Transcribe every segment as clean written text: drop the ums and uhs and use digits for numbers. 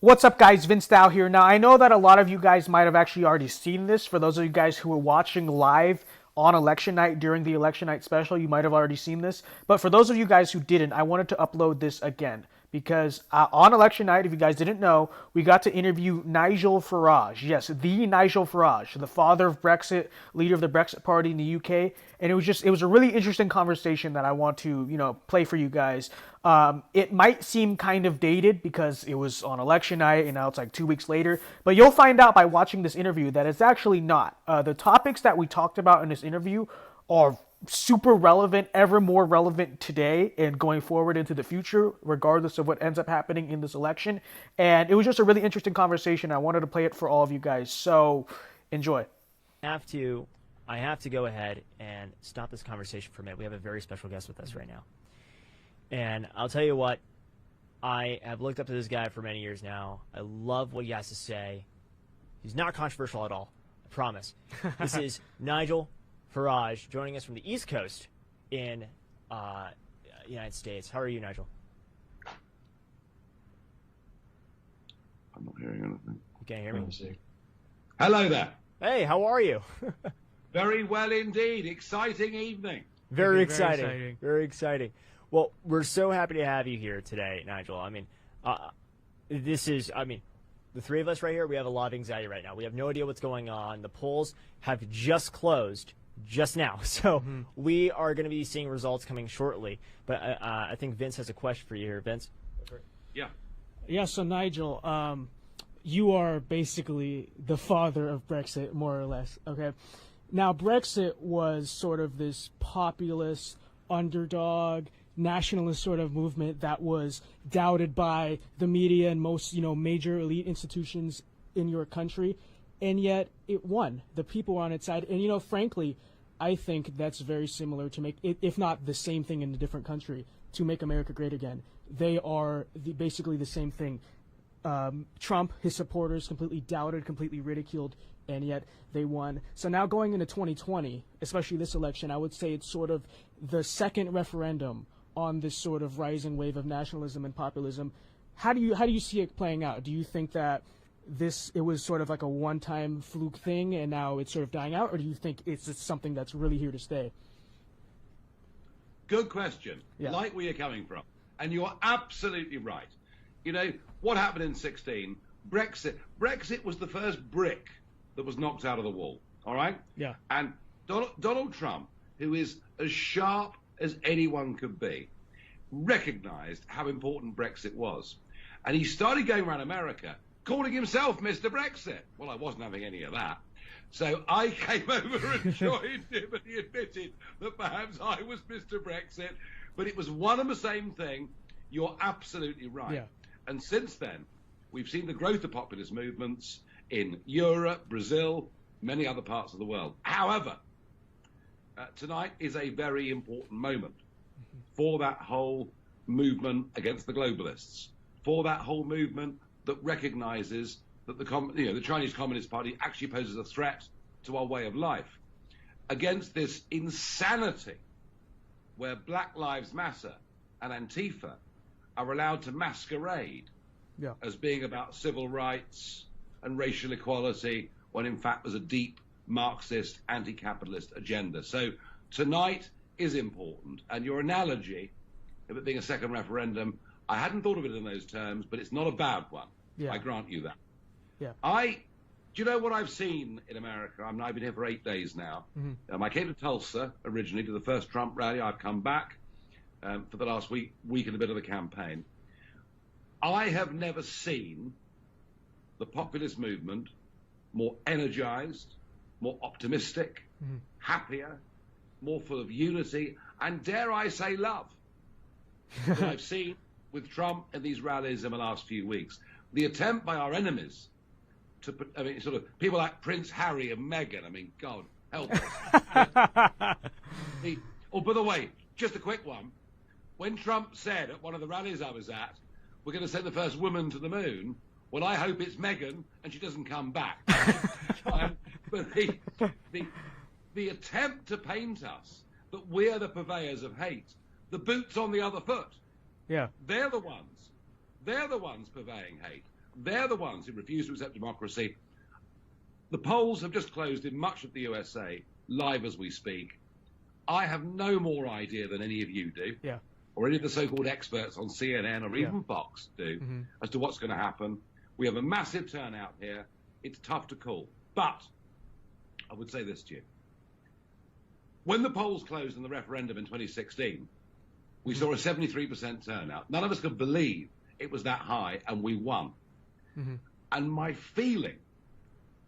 What's up, guys? VinceDao here. Now, I know that a lot of you guys might have actually already seen this. For those of you guys who were watching live on election night during the election night special, you might have already seen this. But for those of you guys who didn't, I wanted to upload this again. Because on election night, if you guys didn't know, we got to interview Nigel Farage. Yes, the Nigel Farage, the father of Brexit, leader of the Brexit party in the UK. And it was a really interesting conversation that I want to, play for you guys. It might seem kind of dated because it was on election night and now it's like 2 weeks later. But you'll find out by watching this interview that it's actually not. The topics that we talked about in this interview are super relevant, ever more relevant today and going forward into the future, regardless of what ends up happening in this election. And it was just a really interesting conversation. I wanted to play it for all of you guys. So enjoy. I have to go ahead and stop this conversation for a minute. We have a very special guest with us right now. And I'll tell you what, I have looked up to this guy for many years now. I love what he has to say. He's not controversial at all, I promise. This is Nigel Farage joining us from the East Coast in United States. How are you, Nigel? I'm not hearing anything. You can't hear me? Hello there. Hey, how are you? Very well indeed. Exciting evening. Very exciting. Very exciting. Well, we're so happy to have you here today, Nigel. I mean, the three of us right here, we have a lot of anxiety right now. We have no idea what's going on. The polls have just closed just now. So we are going to be seeing results coming shortly. But I think Vince has a question for you here. Vince? Yeah. Yeah, so Nigel, you are basically the father of Brexit, more or less, okay? Now, Brexit was sort of this populist, underdog, nationalist sort of movement that was doubted by the media and most, major elite institutions in your country, and yet it won. The people were on its side, and frankly, I think that's very similar to make, if not the same thing in a different country, to make America great again. They are basically the same thing. Trump, his supporters completely doubted, completely ridiculed, and yet they won. So now going into 2020, especially this election, I would say it's sort of the second referendum on this sort of rising wave of nationalism and populism. How do you see it playing out? Do you think that it was sort of like a one-time fluke thing and now it's sort of dying out, or do you think it's just something that's really here to stay? Good question. Yeah. Like where you're coming from. And you're absolutely right. What happened in 2016? Brexit was the first brick that was knocked out of the wall. All right? Yeah. And Donald Trump, who is as sharp as anyone could be, recognized how important Brexit was. And he started going around America calling himself Mr. Brexit. Well, I wasn't having any of that. So I came over and joined him, and he admitted that perhaps I was Mr. Brexit. But it was one and the same thing. You're absolutely right. Yeah. And since then, we've seen the growth of populist movements in Europe, Brazil, many other parts of the world. However, tonight is a very important moment for that whole movement against the globalists, for that whole movement that recognizes that the Chinese Communist Party actually poses a threat to our way of life, against this insanity where Black Lives Matter and Antifa are allowed to masquerade as being about civil rights and racial equality, when in fact there's a deep Marxist, anti-capitalist agenda. So tonight is important, and your analogy of it being a second referendum, I hadn't thought of it in those terms, but it's not a bad one. Yeah. I grant you that. Yeah. Do you know what I've seen in America? I've been here for 8 days now. I came to Tulsa originally to the first Trump rally. I've come back for the last week and a bit of the campaign. I have never seen the populist movement more energized, more optimistic, happier, more full of unity, and dare I say love, than I've seen with Trump in these rallies in the last few weeks. The attempt by our enemies to put, sort of people like Prince Harry and Meghan, God help us. By the way, just a quick one. When Trump said at one of the rallies I was at, we're going to send the first woman to the moon, well, I hope it's Meghan and she doesn't come back. But the attempt to paint us that we're the purveyors of hate, the boots on the other foot, Yeah. they're the ones purveying hate. they're the ones who refuse to accept democracy. The polls have just closed in much of the USA, live as we speak. I have no more idea than any of you do, or any of the so-called experts on CNN or even Fox do, as to what's going to happen. We have a massive turnout here. It's tough to call. But I would say this to you. When the polls closed in the referendum in 2016, we saw a 73% turnout. None of us could believe it was that high, and we won. And my feeling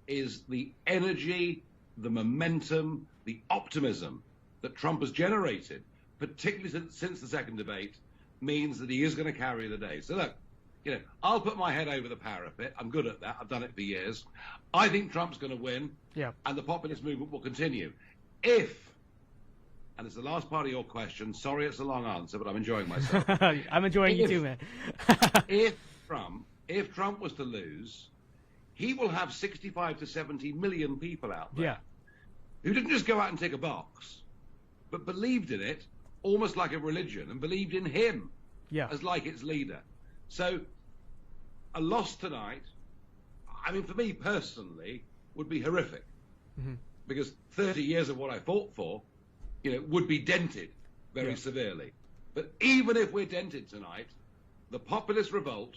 is the energy, the momentum, the optimism that Trump has generated, particularly since the second debate, means that he is going to carry the day. So look, I'll put my head over the parapet. I'm good at that. I've done it for years. I think Trump's going to win, and the populist movement will continue. If, and it's the last part of your question, sorry it's a long answer, but I'm enjoying myself. I'm enjoying you too, man. if Trump was to lose, he will have 65 to 70 million people out there who didn't just go out and tick a box, but believed in it almost like a religion and believed in him as like its leader. So a loss tonight, I mean, for me personally, would be horrific, because 30 years of what I fought for, would be dented very severely. But even if we're dented tonight, the populist revolt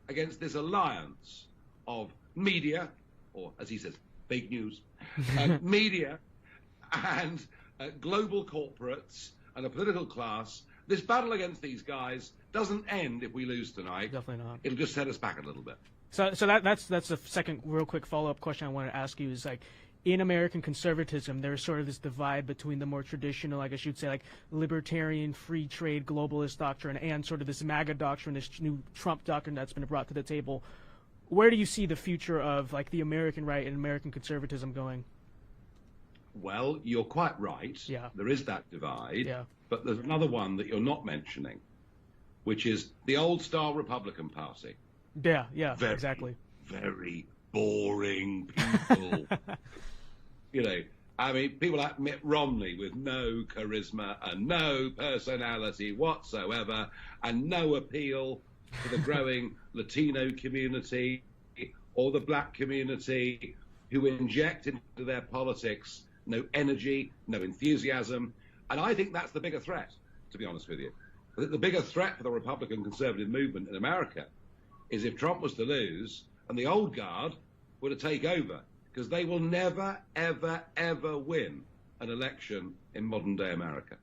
against this alliance of media, or as he says, fake news, media and global corporates and a political class, this battle against these guys doesn't end if we lose tonight. Definitely not. It'll just set us back a little bit. So that's the second real quick follow-up question I want to ask you is, like, in American conservatism, there's sort of this divide between the more traditional, I guess you'd say, like, libertarian, free trade, globalist doctrine and sort of this MAGA doctrine, this new Trump doctrine that's been brought to the table. Where do you see the future of, like, the American right and American conservatism going? Well, you're quite right. There is that divide. But there's another one that you're not mentioning, which is the old-style Republican Party. Exactly. Very boring people. I mean, people like Mitt Romney with no charisma and no personality whatsoever and no appeal to the growing Latino community or the black community, who inject into their politics no energy, no enthusiasm. And I think that's the bigger threat, to be honest with you. I think the bigger threat for the Republican conservative movement in America is if Trump was to lose and the old guard were to take over, because they will never, ever, ever win an election in modern-day America.